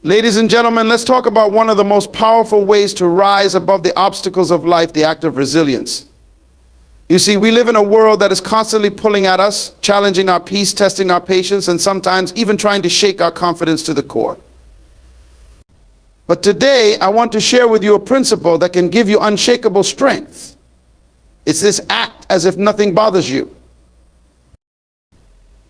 Ladies and gentlemen, let's talk about one of the most powerful ways to rise above the obstacles of life, the act of resilience. You see, we live in a world that is constantly pulling at us, challenging our peace, testing our patience, and sometimes even trying to shake our confidence to the core. But today, I want to share with you a principle that can give you unshakable strength. It's this act as if nothing bothers you.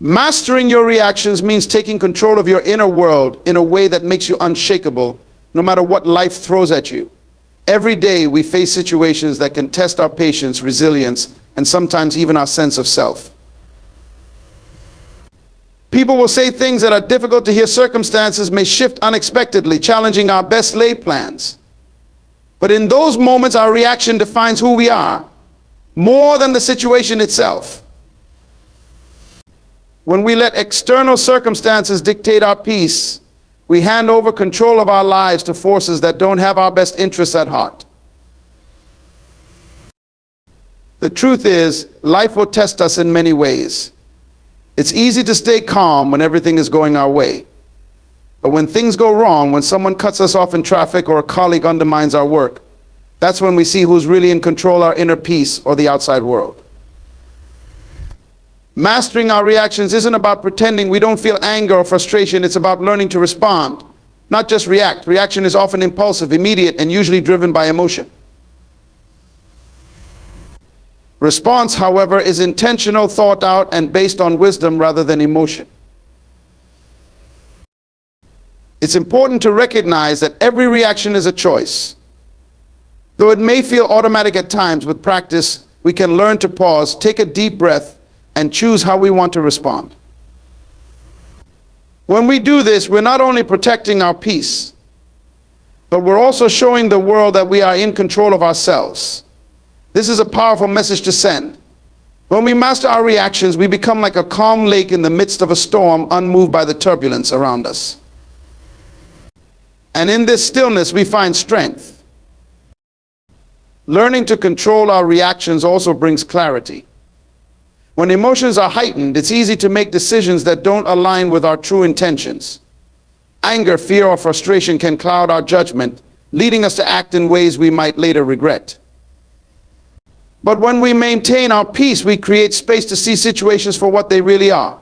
Mastering your reactions means taking control of your inner world in a way that makes you unshakable, no matter what life throws at you. Every day we face situations that can test our patience, resilience, and sometimes even our sense of self. People will say things that are difficult to hear. Circumstances may shift unexpectedly, challenging our best laid plans. But in those moments, our reaction defines who we are, more than the situation itself. When we let external circumstances dictate our peace, we hand over control of our lives to forces that don't have our best interests at heart. The truth is, life will test us in many ways. It's easy to stay calm when everything is going our way. But when things go wrong, when someone cuts us off in traffic or a colleague undermines our work, that's when we see who's really in control, our inner peace or the outside world. Mastering our reactions isn't about pretending we don't feel anger or frustration. It's about learning to respond, not just react. Reaction is often impulsive, immediate, and usually driven by emotion. Response, however, is intentional, thought out, and based on wisdom rather than emotion. It's important to recognize that every reaction is a choice. Though it may feel automatic at times, with practice, we can learn to pause, take a deep breath, and choose how we want to respond. When we do this, we're not only protecting our peace, but we're also showing the world that we are in control of ourselves. This is a powerful message to send. When we master our reactions, we become like a calm lake in the midst of a storm, unmoved by the turbulence around us. And in this stillness, we find strength. Learning to control our reactions also brings clarity. When emotions are heightened, it's easy to make decisions that don't align with our true intentions. Anger, fear, or frustration can cloud our judgment, leading us to act in ways we might later regret. But when we maintain our peace, we create space to see situations for what they really are.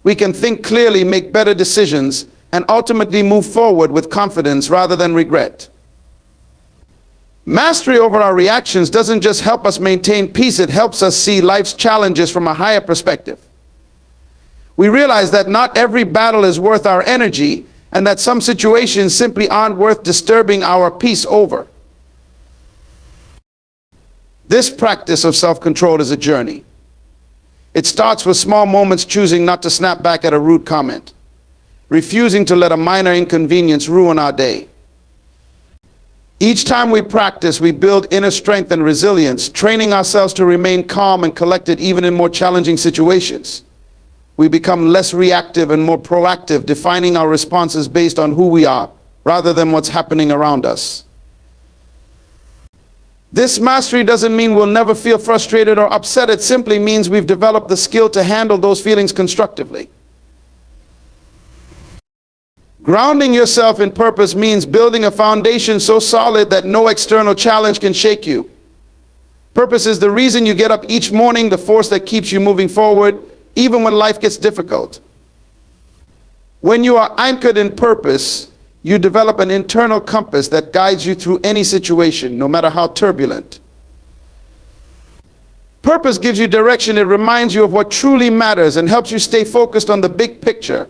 We can think clearly, make better decisions, and ultimately move forward with confidence rather than regret. Mastery over our reactions doesn't just help us maintain peace, it helps us see life's challenges from a higher perspective. We realize that not every battle is worth our energy, and that some situations simply aren't worth disturbing our peace over. This practice of self-control is a journey. It starts with small moments, choosing not to snap back at a rude comment, refusing to let a minor inconvenience ruin our day. Each time we practice, we build inner strength and resilience, training ourselves to remain calm and collected even in more challenging situations. We become less reactive and more proactive, defining our responses based on who we are, rather than what's happening around us. This mastery doesn't mean we'll never feel frustrated or upset. It simply means we've developed the skill to handle those feelings constructively. Grounding yourself in purpose means building a foundation so solid that no external challenge can shake you. Purpose is the reason you get up each morning, the force that keeps you moving forward, even when life gets difficult. When you are anchored in purpose, you develop an internal compass that guides you through any situation, no matter how turbulent. Purpose gives you direction. It reminds you of what truly matters and helps you stay focused on the big picture,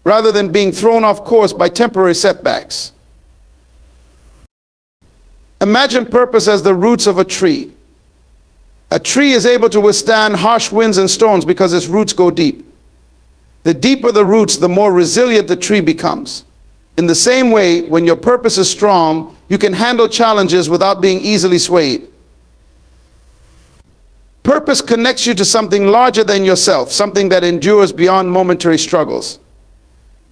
rather than being thrown off course by temporary setbacks. Imagine purpose as the roots of a tree. A tree is able to withstand harsh winds and storms because its roots go deep. The deeper the roots, the more resilient the tree becomes. In the same way, when your purpose is strong, you can handle challenges without being easily swayed. Purpose connects you to something larger than yourself, something that endures beyond momentary struggles.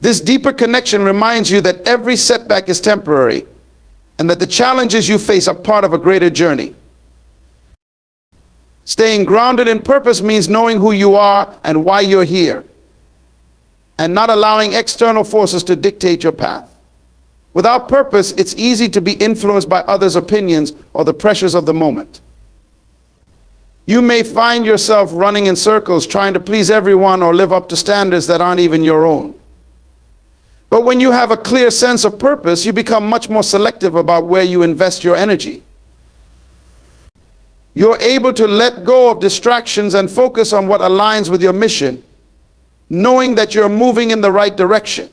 This deeper connection reminds you that every setback is temporary, and that the challenges you face are part of a greater journey. Staying grounded in purpose means knowing who you are and why you're here. and not allowing external forces to dictate your path. Without purpose, it's easy to be influenced by others' opinions or the pressures of the moment. You may find yourself running in circles trying to please everyone or live up to standards that aren't even your own. But when you have a clear sense of purpose, you become much more selective about where you invest your energy. You're able to let go of distractions and focus on what aligns with your mission, knowing that you're moving in the right direction.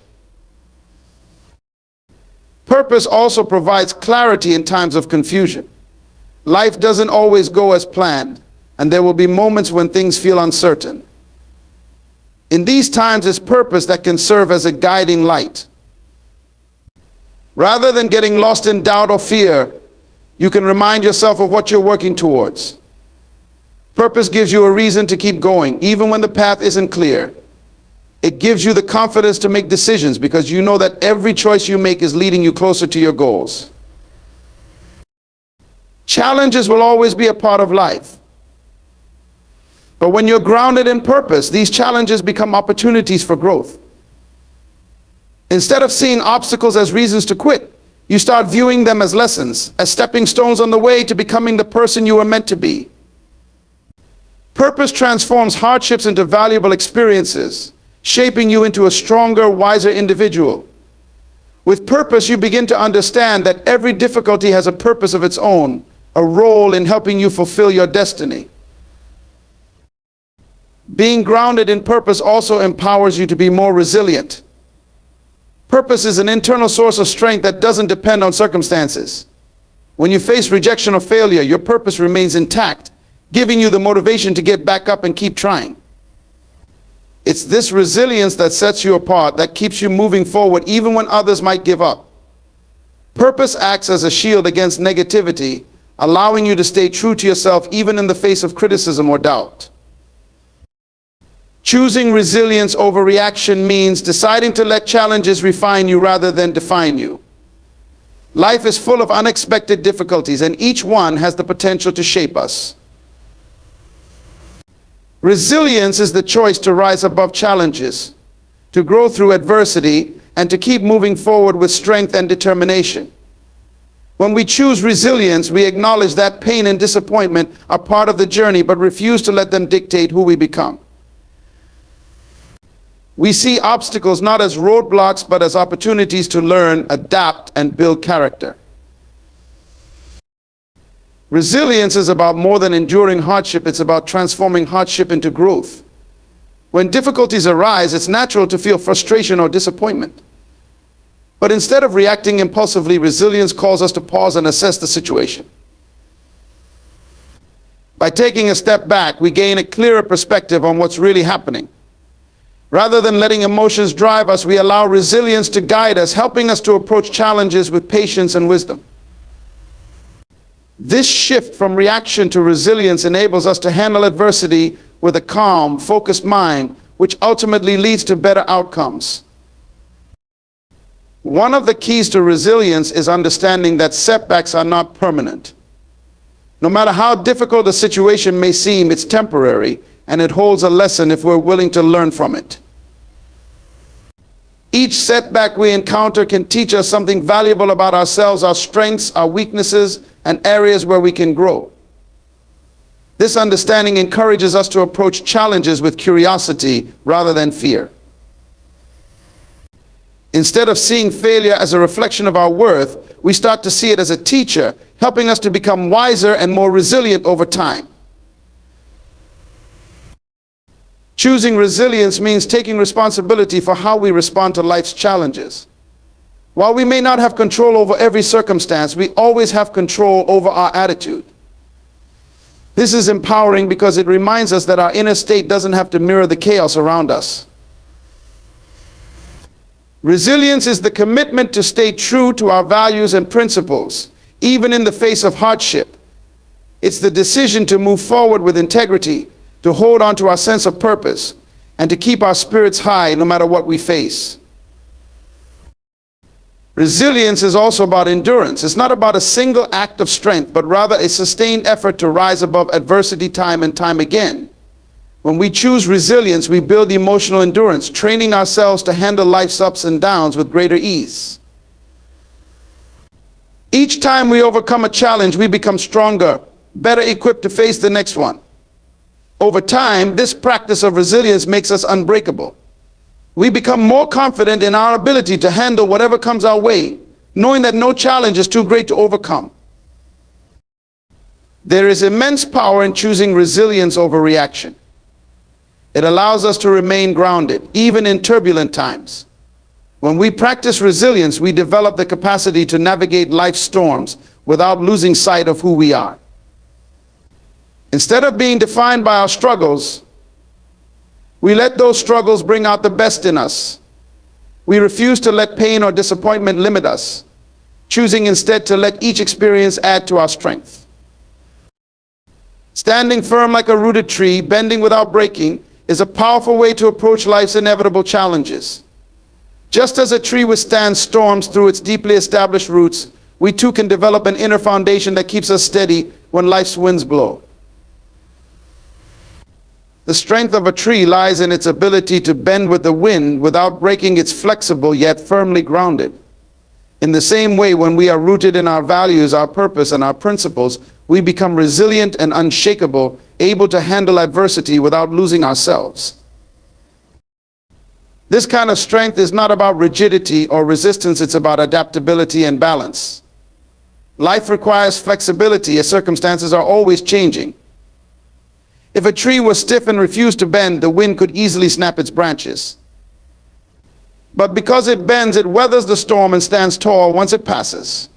Purpose also provides clarity in times of confusion. Life doesn't always go as planned, and there will be moments when things feel uncertain. In these times, it's purpose that can serve as a guiding light. Rather than getting lost in doubt or fear, you can remind yourself of what you're working towards. Purpose gives you a reason to keep going, even when the path isn't clear. It gives you the confidence to make decisions because you know that every choice you make is leading you closer to your goals. Challenges will always be a part of life. But when you're grounded in purpose, these challenges become opportunities for growth. Instead of seeing obstacles as reasons to quit, you start viewing them as lessons, as stepping stones on the way to becoming the person you were meant to be. Purpose transforms hardships into valuable experiences, shaping you into a stronger, wiser individual. With purpose, you begin to understand that every difficulty has a purpose of its own, a role in helping you fulfill your destiny. Being grounded in purpose also empowers you to be more resilient. Purpose is an internal source of strength that doesn't depend on circumstances. When you face rejection or failure, your purpose remains intact, giving you the motivation to get back up and keep trying. It's this resilience that sets you apart, that keeps you moving forward even when others might give up. Purpose acts as a shield against negativity, allowing you to stay true to yourself even in the face of criticism or doubt. Choosing resilience over reaction means deciding to let challenges refine you rather than define you. Life is full of unexpected difficulties, and each one has the potential to shape us. Resilience is the choice to rise above challenges, to grow through adversity, and to keep moving forward with strength and determination. When we choose resilience, we acknowledge that pain and disappointment are part of the journey, but refuse to let them dictate who we become. We see obstacles not as roadblocks, but as opportunities to learn, adapt, and build character. Resilience is about more than enduring hardship. It's about transforming hardship into growth. When difficulties arise, it's natural to feel frustration or disappointment. But instead of reacting impulsively, resilience calls us to pause and assess the situation. By taking a step back, we gain a clearer perspective on what's really happening. Rather than letting emotions drive us, we allow resilience to guide us, helping us to approach challenges with patience and wisdom. This shift from reaction to resilience enables us to handle adversity with a calm, focused mind, which ultimately leads to better outcomes. One of the keys to resilience is understanding that setbacks are not permanent. No matter how difficult a situation may seem, it's temporary, and it holds a lesson if we're willing to learn from it. Each setback we encounter can teach us something valuable about ourselves, our strengths, our weaknesses, and areas where we can grow. This understanding encourages us to approach challenges with curiosity rather than fear. Instead of seeing failure as a reflection of our worth, we start to see it as a teacher, helping us to become wiser and more resilient over time. Choosing resilience means taking responsibility for how we respond to life's challenges. While we may not have control over every circumstance, we always have control over our attitude. This is empowering because it reminds us that our inner state doesn't have to mirror the chaos around us. Resilience is the commitment to stay true to our values and principles, even in the face of hardship. It's the decision to move forward with integrity, to hold on to our sense of purpose, and to keep our spirits high no matter what we face. Resilience is also about endurance. It's not about a single act of strength, but rather a sustained effort to rise above adversity time and time again. When we choose resilience, we build emotional endurance, training ourselves to handle life's ups and downs with greater ease. Each time we overcome a challenge, we become stronger, better equipped to face the next one. Over time, this practice of resilience makes us unbreakable. We become more confident in our ability to handle whatever comes our way, knowing that no challenge is too great to overcome. There is immense power in choosing resilience over reaction. It allows us to remain grounded, even in turbulent times. When we practice resilience, we develop the capacity to navigate life's storms without losing sight of who we are. Instead of being defined by our struggles, we let those struggles bring out the best in us. We refuse to let pain or disappointment limit us, choosing instead to let each experience add to our strength. Standing firm like a rooted tree, bending without breaking, is a powerful way to approach life's inevitable challenges. Just as a tree withstands storms through its deeply established roots, we too can develop an inner foundation that keeps us steady when life's winds blow. The strength of a tree lies in its ability to bend with the wind without breaking its flexible yet firmly grounded. In the same way, when we are rooted in our values, our purpose, and our principles, we become resilient and unshakable, able to handle adversity without losing ourselves. This kind of strength is not about rigidity or resistance, it's about adaptability and balance. Life requires flexibility as circumstances are always changing. If a tree was stiff and refused to bend, the wind could easily snap its branches. But because it bends, it weathers the storm and stands tall once it passes.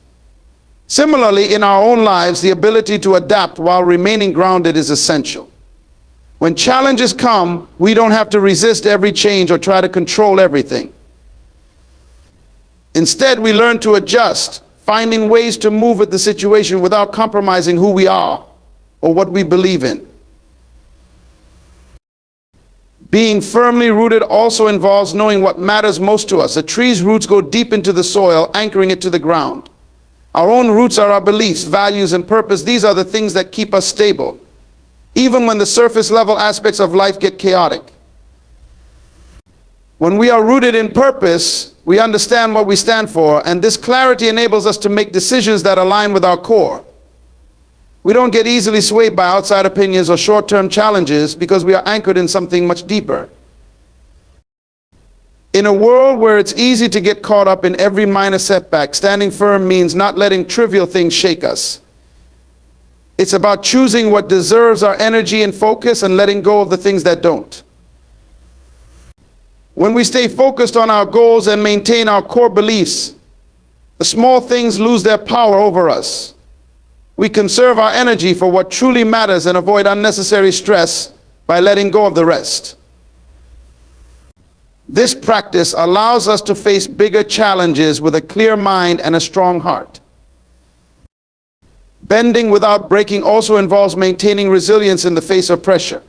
Similarly, in our own lives, the ability to adapt while remaining grounded is essential. When challenges come, we don't have to resist every change or try to control everything. Instead, we learn to adjust, finding ways to move with the situation without compromising who we are or what we believe in. Being firmly rooted also involves knowing what matters most to us. A tree's roots go deep into the soil, anchoring it to the ground. Our own roots are our beliefs, values, and purpose. These are the things that keep us stable, even when the surface level aspects of life get chaotic. When we are rooted in purpose, we understand what we stand for, and this clarity enables us to make decisions that align with our core. We don't get easily swayed by outside opinions or short-term challenges because we are anchored in something much deeper. In a world where it's easy to get caught up in every minor setback, standing firm means not letting trivial things shake us. It's about choosing what deserves our energy and focus and letting go of the things that don't. When we stay focused on our goals and maintain our core beliefs, the small things lose their power over us. We conserve our energy for what truly matters and avoid unnecessary stress by letting go of the rest. This practice allows us to face bigger challenges with a clear mind and a strong heart. Bending without breaking also involves maintaining resilience in the face of pressure.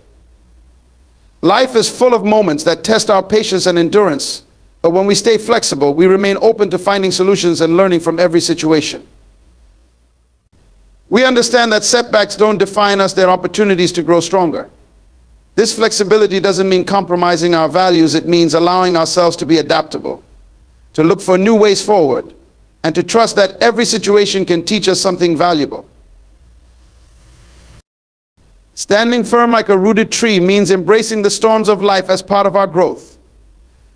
Life is full of moments that test our patience and endurance, but when we stay flexible, we remain open to finding solutions and learning from every situation. We understand that setbacks don't define us, they're opportunities to grow stronger. This flexibility doesn't mean compromising our values, it means allowing ourselves to be adaptable, to look for new ways forward, and to trust that every situation can teach us something valuable. Standing firm like a rooted tree means embracing the storms of life as part of our growth.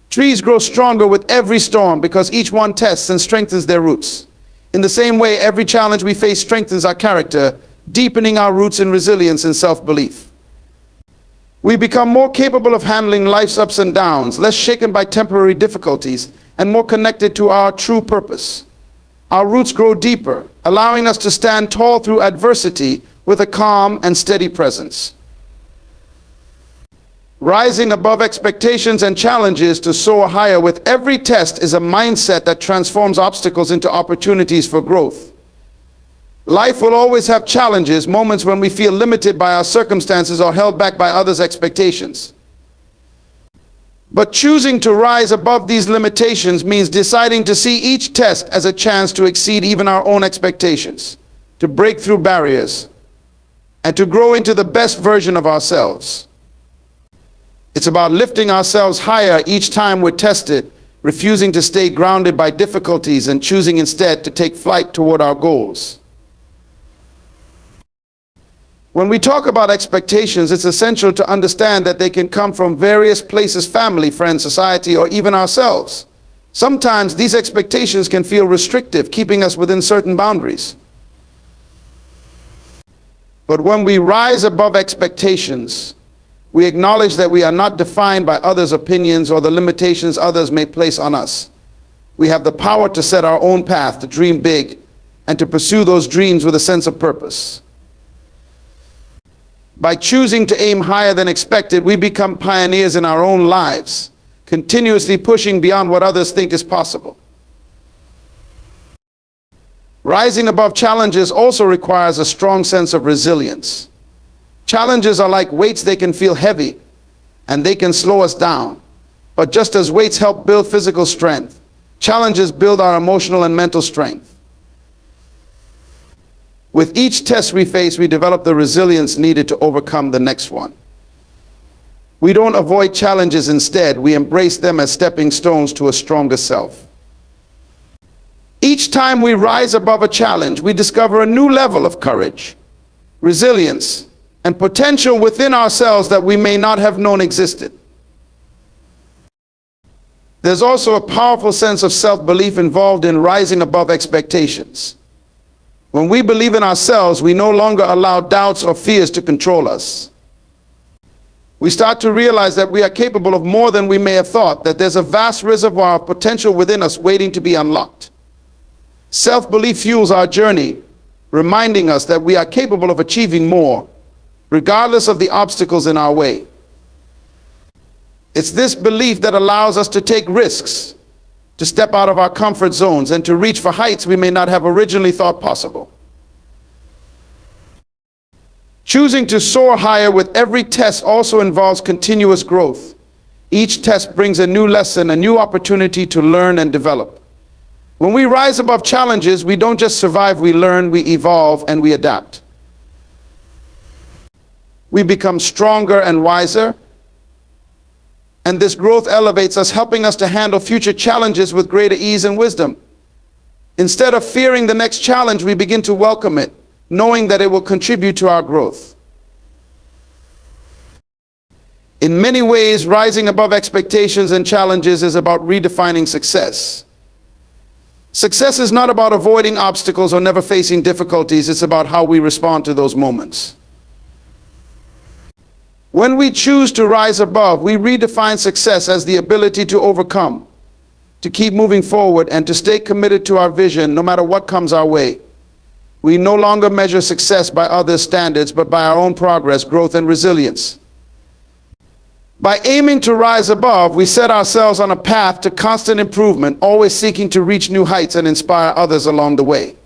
Trees grow stronger with every storm because each one tests and strengthens their roots. In the same way, every challenge we face strengthens our character, deepening our roots in resilience and self-belief. We become more capable of handling life's ups and downs, less shaken by temporary difficulties, and more connected to our true purpose. Our roots grow deeper, allowing us to stand tall through adversity with a calm and steady presence. Rising above expectations and challenges to soar higher with every test is a mindset that transforms obstacles into opportunities for growth. Life will always have challenges, moments when we feel limited by our circumstances or held back by others' expectations. But choosing to rise above these limitations means deciding to see each test as a chance to exceed even our own expectations, to break through barriers, and to grow into the best version of ourselves. It's about lifting ourselves higher each time we're tested, refusing to stay grounded by difficulties and choosing instead to take flight toward our goals. When we talk about expectations, it's essential to understand that they can come from various places: family, friends, society, or even ourselves. Sometimes these expectations can feel restrictive, keeping us within certain boundaries. But when we rise above expectations, we acknowledge that we are not defined by others' opinions or the limitations others may place on us. We have the power to set our own path, to dream big, and to pursue those dreams with a sense of purpose. By choosing to aim higher than expected, we become pioneers in our own lives, continuously pushing beyond what others think is possible. Rising above challenges also requires a strong sense of resilience. Challenges are like weights; they can feel heavy and they can slow us down. But just as weights help build physical strength, challenges build our emotional and mental strength. With each test we face, we develop the resilience needed to overcome the next one. We don't avoid challenges; instead, we embrace them as stepping stones to a stronger self. Each time we rise above a challenge, we discover a new level of courage, resilience, and potential within ourselves that we may not have known existed. There's also a powerful sense of self-belief involved in rising above expectations. When we believe in ourselves, we no longer allow doubts or fears to control us. We start to realize that we are capable of more than we may have thought, that there's a vast reservoir of potential within us waiting to be unlocked. Self-belief fuels our journey, reminding us that we are capable of achieving more, regardless of the obstacles in our way. It's this belief that allows us to take risks, to step out of our comfort zones, and to reach for heights we may not have originally thought possible. Choosing to soar higher with every test also involves continuous growth. Each test brings a new lesson, a new opportunity to learn and develop. When we rise above challenges, we don't just survive; we learn, we evolve, and we adapt. We become stronger and wiser, and this growth elevates us, helping us to handle future challenges with greater ease and wisdom. Instead of fearing the next challenge, we begin to welcome it, knowing that it will contribute to our growth. In many ways, rising above expectations and challenges is about redefining success. Success is not about avoiding obstacles or never facing difficulties; it's about how we respond to those moments. When we choose to rise above, we redefine success as the ability to overcome, to keep moving forward, and to stay committed to our vision no matter what comes our way. We no longer measure success by others' standards, but by our own progress, growth, and resilience. By aiming to rise above, we set ourselves on a path to constant improvement, always seeking to reach new heights and inspire others along the way.